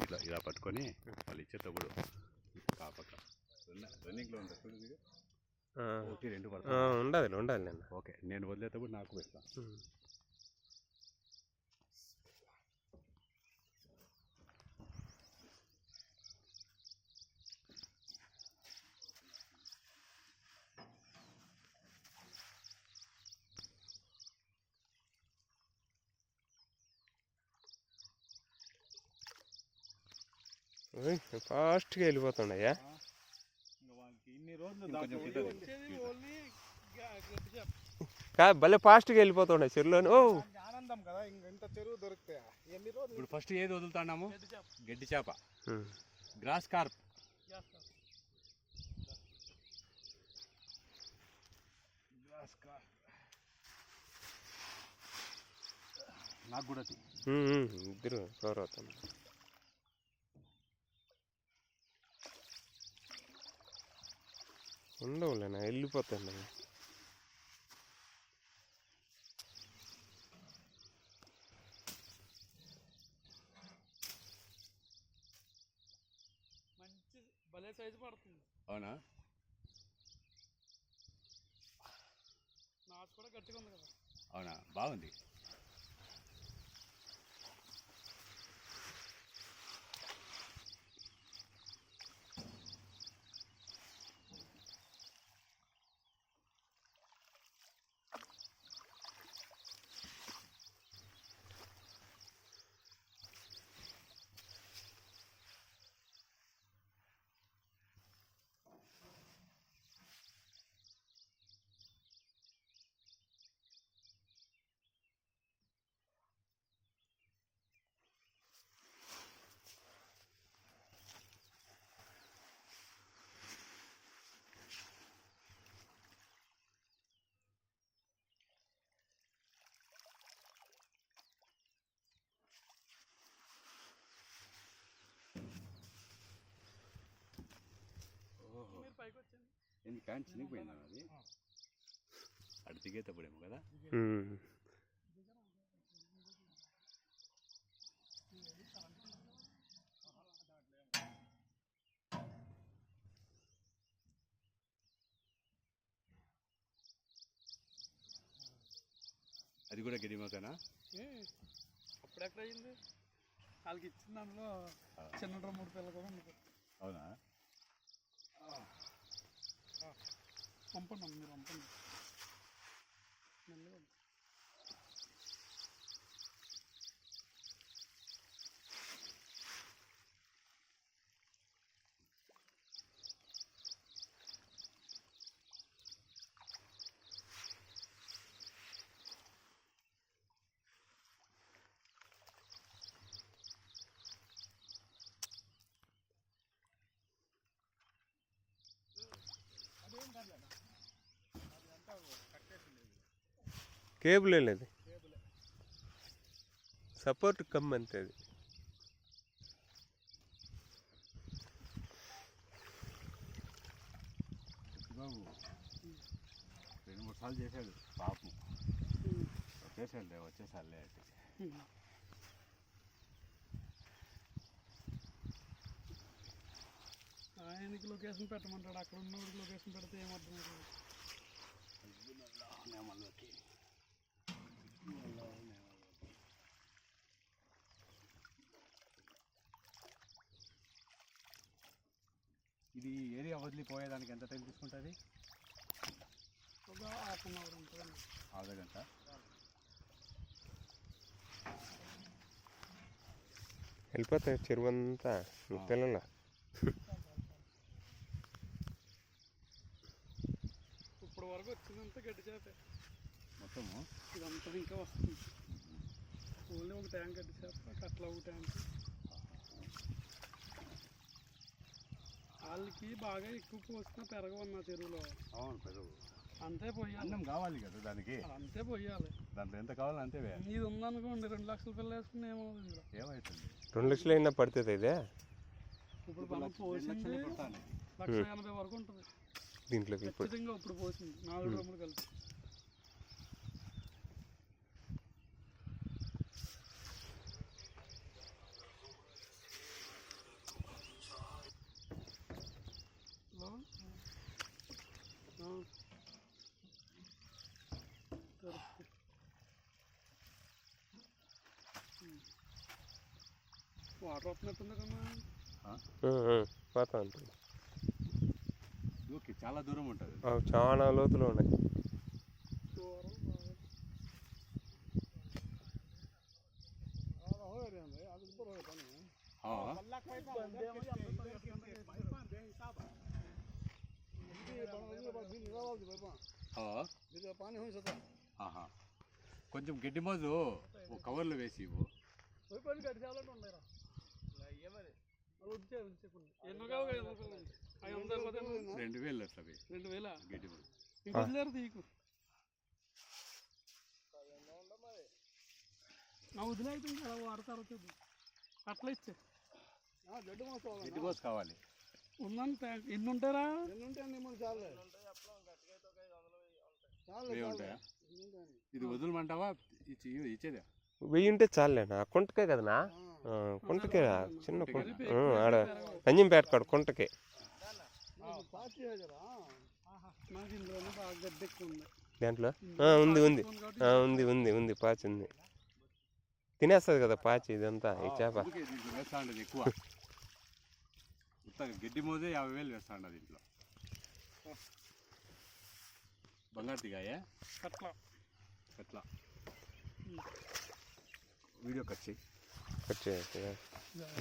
ఇట్లా ఇలా పట్టుకొని వాళ్ళు ఇచ్చేటప్పుడు కాపక్క రన్నింగ్లో ఉంటుంది చూడు. ఒకటి రెండు ఉండాలి ఉండాలి నేను. ఓకే, నేను వదిలేటప్పుడు నాకు పెడతాను. ఫాస్ట్గా వెళ్ళిపోతుండయా. కాదు భలే ఫాస్ట్గా వెళ్ళిపోతుండే చెరువులోని. ఆనందం కదా, ఇంత చెరువు దొరికితే. ఇప్పుడు ఫస్ట్ ఏది వదులుతున్నాము? గడ్డి చేప, గ్రాస్ కార్ప్. నాకు కూడా ఇద్దరు కవర్ అవుతాం. ఉండవులేనా, వెళ్ళిపోతాను. మంచి భలే సైజు పడుతుంది. అవునా? నాచు కూడా గట్టిగా ఉంది కదా. అవునా, బాగుంది. ఎందుకు కానీ చినిగిపోయిందా అది? అటు దిగేటప్పుడేమో కదా. అది కూడా గిరిమోకనా? అప్పుడెక్కడ అయింది? వాళ్ళకి ఇచ్చిన దాంట్లో చిన్న 3 పిల్లలు కూడా ఉంది. అవునా? పంపండి మీరు, పంపండి. కేబుల్ లేదు, సపోర్ట్ కమ్ అంతే. అది బాబు 2-3 సార్లు చేశాడు పాపం. వచ్చేసాడులే అంటే. ఆయనకి లొకేషన్ పెట్టమంటాడు, అక్కడ ఉన్నవాడికి లొకేషన్ పెడితే ఏమర్థం అవుతుంది? ఇది ఏరియా వదిలిపోయేదానికి ఎంత టైం తీసుకుంటుంది? ఒక ½ గంట ఉంటుంది. ½ గంట. వెళ్ళిపోతాయి చెరువు అంతా పిల్లల. ఇప్పుడు వరకు వచ్చిందంతా గడ్డి చేపే మొత్తము. ఇదంతా ఇంకా వస్తుంది. ఓన్లీ ఒక ట్యాంక్ గడ్డి చేప, కట్ల ఒక ట్యాంక్. వాళ్ళకి బాగా ఎక్కువ పోసినా పెరగవన్నా చెరువులో. అవును, పెరుగు అంతే పోయాలి. అన్నం కావాలి కదా దానికి, అంతే పోయాలి. దాంట్లో ఎంత కావాలో అంతే. ఇది ఉందనుకోండి 2 లక్షల పిల్ల వేసుకుని ఏమవుతుంది? ఏమవుతుంది? 2 లక్షలు అయినా పడుతుంది ఇదే. ఇప్పుడు మనం పోసింది 1,80,000 వరకు ఉంటుంది దీంట్లోకి. ఖచ్చితంగా ఇప్పుడు పోసింది 4 డ్రమ్ములు కలిపి. వాటర్ వస్తున్నట్టుంది కన్నా. పోతా ఉంటుంది. ఓకే, చాలా దూరం ఉంటుంది. చాలా లోతులో ఉన్నాయి. కొంచెం గడ్డి మోజు కవర్లో వేసి ఇవ్వు. 2000 అట్లా 2000 గడ్డి మోజు. ఇంకొదిలేరు తీకు వదిలే అయితే ఇంకా వాడతారు అట్లా ఇచ్చే గడ్డి మోజు కావాలి. ఉందని ఎన్ని ఉంటారా? ఉంటాయా? ఇది వదలమంటావా? ఇచ్చేదా? 1000 ఉంటే చాలేనా? కుంటకే కదనా? కుంటకే, చిన్న కుంట ఆడ అంజంపేట కాడ కుంటకే. దాంట్లో ఉంది ఉంది ఉంది ఉంది ఉంది పాచి ఉంది. తినేస్తుంది కదా పాచి ఇదంతా ఈ చేప. వేస్తా ఉండదు ఎక్కువ. గడ్డి మోజే 50,000 వేస్తా ఉండదు ఇంట్లో. బంగారు దిగాయే అట్లా వీడియో కట్ చేయి.